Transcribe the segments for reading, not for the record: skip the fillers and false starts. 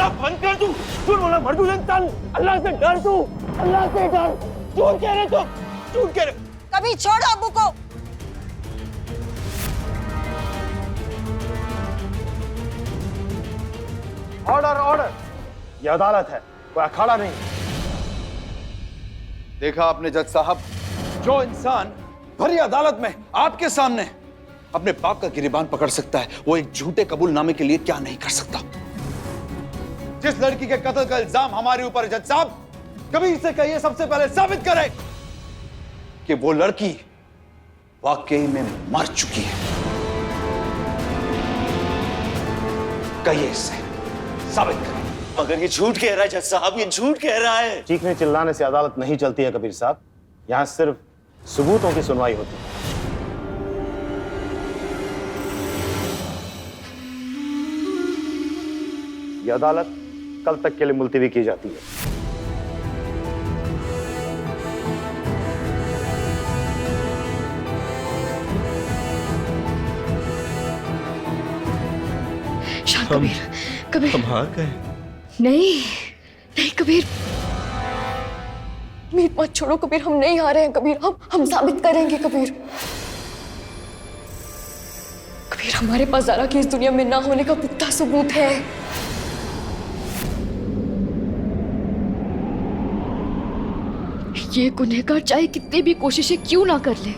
बोलना बंद कर तू, झूठ बोलना मर तू इंसान। अल्लाह से डर तू, अल्लाह से डर। झूठ कह रहे तो झूठ कह रहे। कबीर छोड़ो अब्बू को। ऑर्डर ऑर्डर, ये अदालत है, कोई अखाड़ा नहीं। देखा आपने जज साहब, जो इंसान भरी अदालत में आपके सामने अपने बाप का गिरेबान पकड़ सकता है, वो एक झूठे कबूलनामे के लिए क्या नहीं कर सकता। जिस लड़की के कत्ल का इल्जाम हमारे ऊपर है जज साहब, कबीर से कहिए सबसे पहले साबित करे कि वो लड़की वाकई में मर चुकी है। कहिए इससे, साबित करें। मगर ये झूठ कह रहा है जज साहब, ये झूठ कह रहा है। चीखने चिल्लाने से अदालत नहीं चलती है कबीर साहब, यहाँ सिर्फ सबूतों की सुनवाई होती है। यह अदालत कल तक के लिए मुलतवी की जाती है। शांत कबीर, कबीर हम हार गए। नहीं नहीं कबीर, मीट मत छोड़ो कबीर, हम नहीं आ रहे हैं कबीर, हम साबित करेंगे कबीर। कबीर हमारे पास ज़ारा की इस दुनिया में ना होने का पुख्ता सबूत है। ये गुनहगार चाहे कितनी भी कोशिशें क्यों ना कर ले,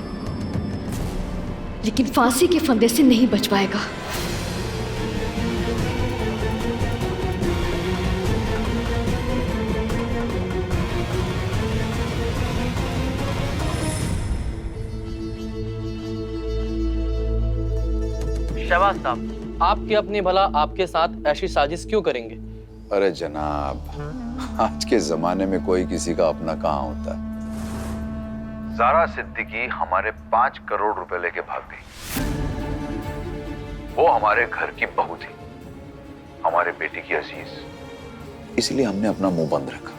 लेकिन फांसी के फंदे से नहीं बच पाएगा। शहबाज साहब, आपके अपनी भला आपके साथ ऐसी साजिश क्यों करेंगे? अरे जनाब, आज के जमाने में कोई किसी का अपना कहाँ होता है। ज़ारा सिद्दीकी हमारे 5 करोड़ रुपए लेके भाग गई। वो हमारे घर की बहू थी, हमारे बेटी की अजीज, इसलिए हमने अपना मुंह बंद रखा।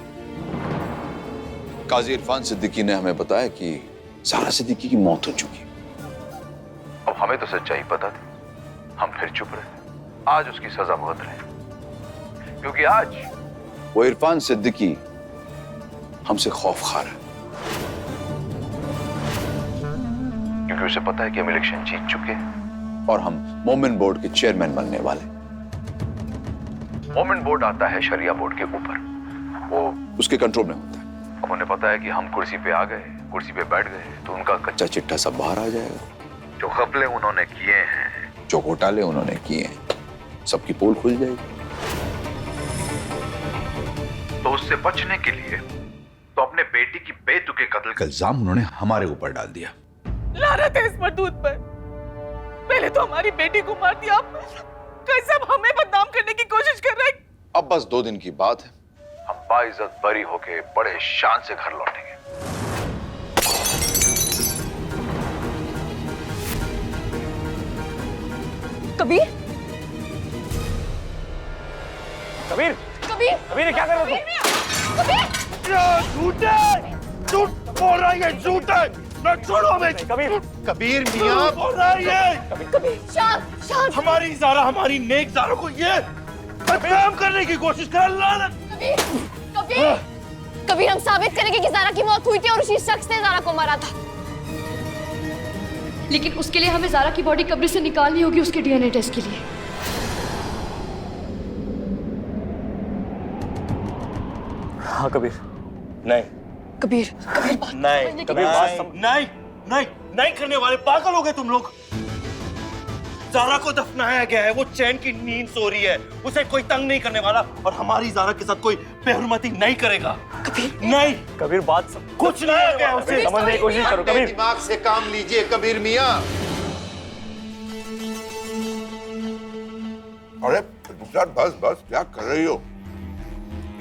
काजी इरफान सिद्दीकी ने हमें बताया कि ज़ारा सिद्दीकी की मौत हो चुकी। अब हमें तो सच्चाई पता थी, हम फिर चुप रहे। आज उसकी सजा भुगत रहे, क्योंकि आज वो इरफान सिद्दीकी हमसे खौफ खा रहा है, क्योंकि उसे पता है कि हम इलेक्शन जीत चुके हैं और हम मोमिन बोर्ड के चेयरमैन बनने वाले। मोमिन बोर्ड आता है शरिया बोर्ड के ऊपर, वो उसके कंट्रोल में होता है। अब उन्हें पता है कि हम कुर्सी पे आ गए, कुर्सी पे बैठ गए, तो उनका कच्चा चिट्ठा सब बाहर आ जाएगा। जो घपले उन्होंने किए हैं, जो घोटाले उन्होंने किए हैं, सबकी पोल खुल जाएगी। तो उससे बचने के लिए तो अपने बेटी की बेतुके कत्ल का इल्जाम उन्होंने हमारे ऊपर डाल दिया। लानत है इस मरदूद पर। पहले तो हमारी बेटी को मार दिया, अब कैसे अब हमें बदनाम करने की कोशिश कर रहे हैं। अब बस 2 दिन की बात है, हम बाइज्जत बरी होके बड़े शान से घर लौटेंगे। कबीर, कबीर, कबीर, कबीर क्या कर रहे हो? कबीर, झूठे, झूठ बोल रहा है ये, झूठ है। ना छोड़ो हमें। कबीर, कबीर मियां, बोल रहा है ये। कबीर, शांत, शांत। हमारी ज़ारा, हमारी नेक ज़ारा को ये बदनाम करने की कोशिश कर रहा है। कबीर, कबीर, कबीर, हम साबित करेंगे कि ज़ारा की मौत हुई थी और उसी शख्स ने ज़ारा को मारा था। लेकिन उसके लिए हमें ज़ारा की बॉडी कब्र से निकालनी होगी, उसके डीएनए टेस्ट के लिए। हाँ कबीर, नहीं कबीर, कबीर बात नहीं, कबीर बात नहीं, नहीं, नहीं करने वाले पागल हो गए तुम लोग। ज़ारा को दफनाया गया है, वो चैन की नींद सो रही है, उसे कोई तंग नहीं करने वाला और हमारी ज़ारा के साथ कोई बेहुरमती नहीं करेगा। कबीर, नहीं कबीर, बात कुछ नहीं हो गया, उसे समझने की कोशिश करो कबीर। दिमाग से काम लीजिए कबीर मियां। अरे बस बस, क्या कर रही हो?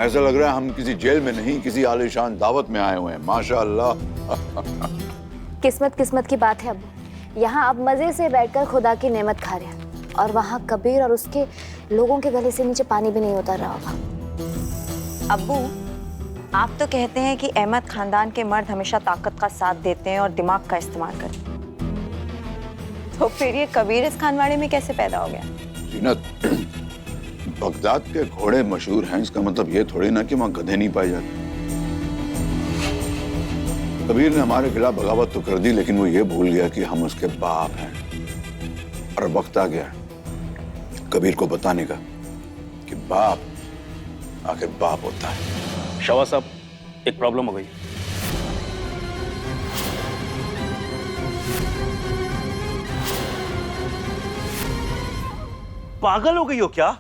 ऐसा लग रहा है हम किसी जेल में नहीं, किसी आलीशान दावत में आए हुए हैं। माशाअल्लाह। किस्मत किस्मत की बात है अब्बू, यहाँ आप मजे से बैठकर खुदा की नेमत खा रहे हैं और वहाँ कबीर और उसके लोगों के गले से नीचे पानी भी नहीं उतर रहा होगा। अब्बू, आप तो कहते हैं कि अहमद खानदान के मर्द हमेशा ताकत का साथ देते हैं और दिमाग का इस्तेमाल करते हैं, तो फिर ये कबीर इस खानवाड़े में कैसे पैदा हो गया? जीनत, बगदाद के घोड़े मशहूर हैं इसका मतलब ये थोड़ी ना कि वहां गधे नहीं पाए जाते। कबीर ने हमारे खिलाफ बगावत तो कर दी, लेकिन वो ये भूल गया कि हम उसके बाप हैं। और वक्त आ गया कबीर को बताने का कि बाप आखिर बाप होता है। शवा साहब, एक प्रॉब्लम हो गई। पागल हो गई हो क्या?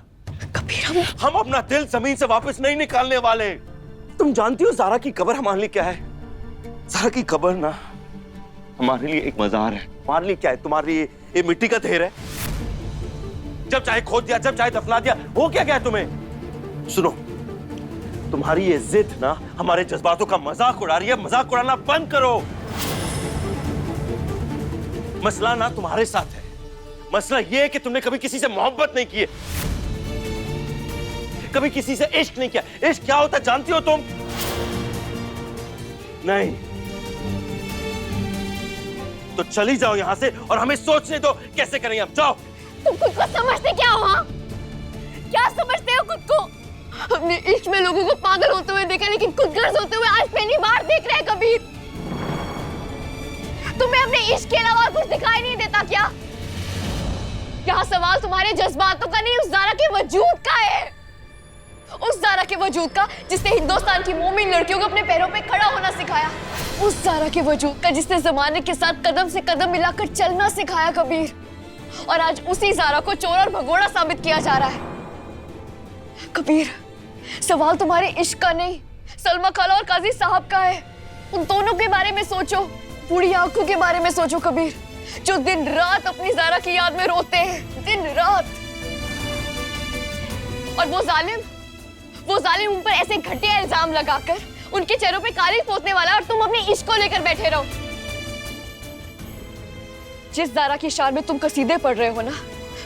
कबीर, हम अपना दिल जमीन से वापस नहीं निकालने वाले। तुम जानती हो ज़ारा की कब्र हमारे लिए क्या है? ज़ारा की कब्र ना हमारे लिए एक मजार है। हमारे लिए क्या है? तुम्हारे लिए ये मिट्टी का ढेर है। जब चाहे खोद दिया, जब चाहे दफना दिया। हो क्या गया तुम्हें? सुनो, तुम्हारी ये जिद ना हमारे जज्बातों का मजाक उड़ा रही है। मजाक उड़ाना बंद करो। मसला ना तुम्हारे साथ है, मसला ये है कि तुमने कभी किसी से मोहब्बत नहीं की है, कभी किसी से इश्क नहीं किया। इश्क क्या होता है जानती हो तुम? नहीं तो चली जाओ यहां से और हमें सोचने दो कैसे करेंगे हम। जाओ। तुम खुद को समझते क्या हो? हाँ? क्या समझते हो खुद को? हमने इश्क में लोगों को पागल होते हुए देखा, लेकिन खुद गर्ज होते हुए आज पहली बार देख रहे हैं कबीर। तुम्हें अपने इश्क के अलावा कुछ दिखाई नहीं देता क्या? यहाँ सवाल तुम्हारे जज्बातों का नहीं, उस ज़ारा के वजूद का है। उस ज़ारा के वजूद का जिसने हिंदुस्तान की मोमिन लड़कियों को अपने पैरों पे खड़ा होना सिखाया। उस ज़ारा के वजूद का जिसने जमाने के साथ कदम से कदम मिलाकर चलना सिखाया कबीर। और आज उसी ज़ारा को चोर और भगोड़ा साबित किया जा रहा है। कबीर, सवाल तुम्हारे इश्क का नहीं, सलमा खाला और काजी साहब का है। उन दोनों के बारे में सोचो, बूढ़ी आंखों के बारे में सोचो कबीर, जो दिन रात अपनी ज़ारा की याद में रोते हैं, दिन रात। और वो जालिम उन पर ऐसे घटिया इल्जाम लगाकर उनके चेहरों पे कालिज पोतने वाला, और तुम अपने इश्क को लेकर बैठे रहो। जिस ज़ारा की शान में तुम कसीदे पढ़ रहे हो ना,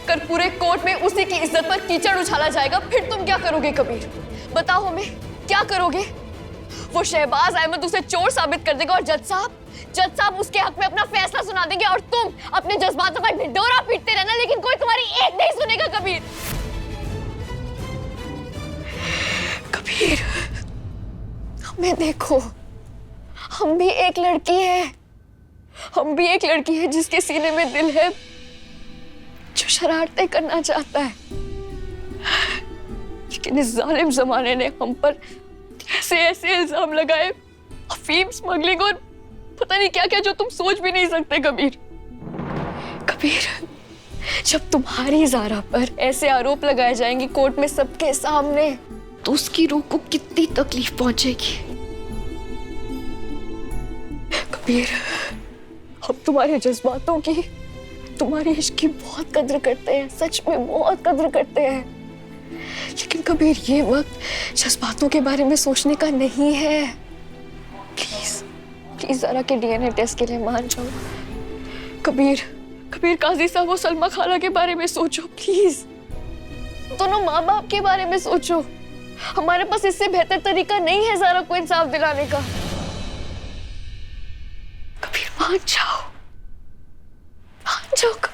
कल पूरे कोर्ट में उसी की इज्जत पर कीचड़ उछाला जाएगा। फिर तुम क्या करोगे कबीर? बताओ हमें, क्या करोगे? वो शहबाज अहमद उसे चोर साबित कर देगा और जज साहब उसके हक में अपना फैसला सुना देंगे, और तुम अपने जज्बातों का ढिंढोरा पीटते रहना, लेकिन कोई तुम्हारी एक नहीं सुनेगा कबीर। कबीर, हमें देखो, हम भी एक लड़की है जिसके सीने में दिल है, जो शरारतें करना चाहता है। लेकिन इस जालिम जमाने ने हम पर ऐसे इल्जाम लगाए, अफीम स्मगलिंग और पता नहीं क्या-क्या, जो तुम सोच भी नहीं सकते कबीर। जब तुम्हारी ज़ारा पर ऐसे आरोप लगाए जाएंगे कोर्ट में सबके सामने, तो उसकी रूह को कितनी तकलीफ पहुंचेगी। कबीर, हम तुम्हारे जज्बातों की, तुम्हारे इश्क की बहुत कद्र करते हैं, सच में बहुत कद्र करते हैं। लेकिन कबीर, ये वक्त जज्बातों के बारे में सोचने का नहीं है। प्लीज ज़ारा के डीएनए टेस्ट के लिए मान जाओ। कबीर, काजी साहब और सलमा खाला के बारे में सोचो प्लीज। दोनों माँ बाप के बारे में सोचो। हमारे पास इससे बेहतर तरीका नहीं है ज़ारा को इंसाफ दिलाने का। कबीर, मान जाओ कबीर।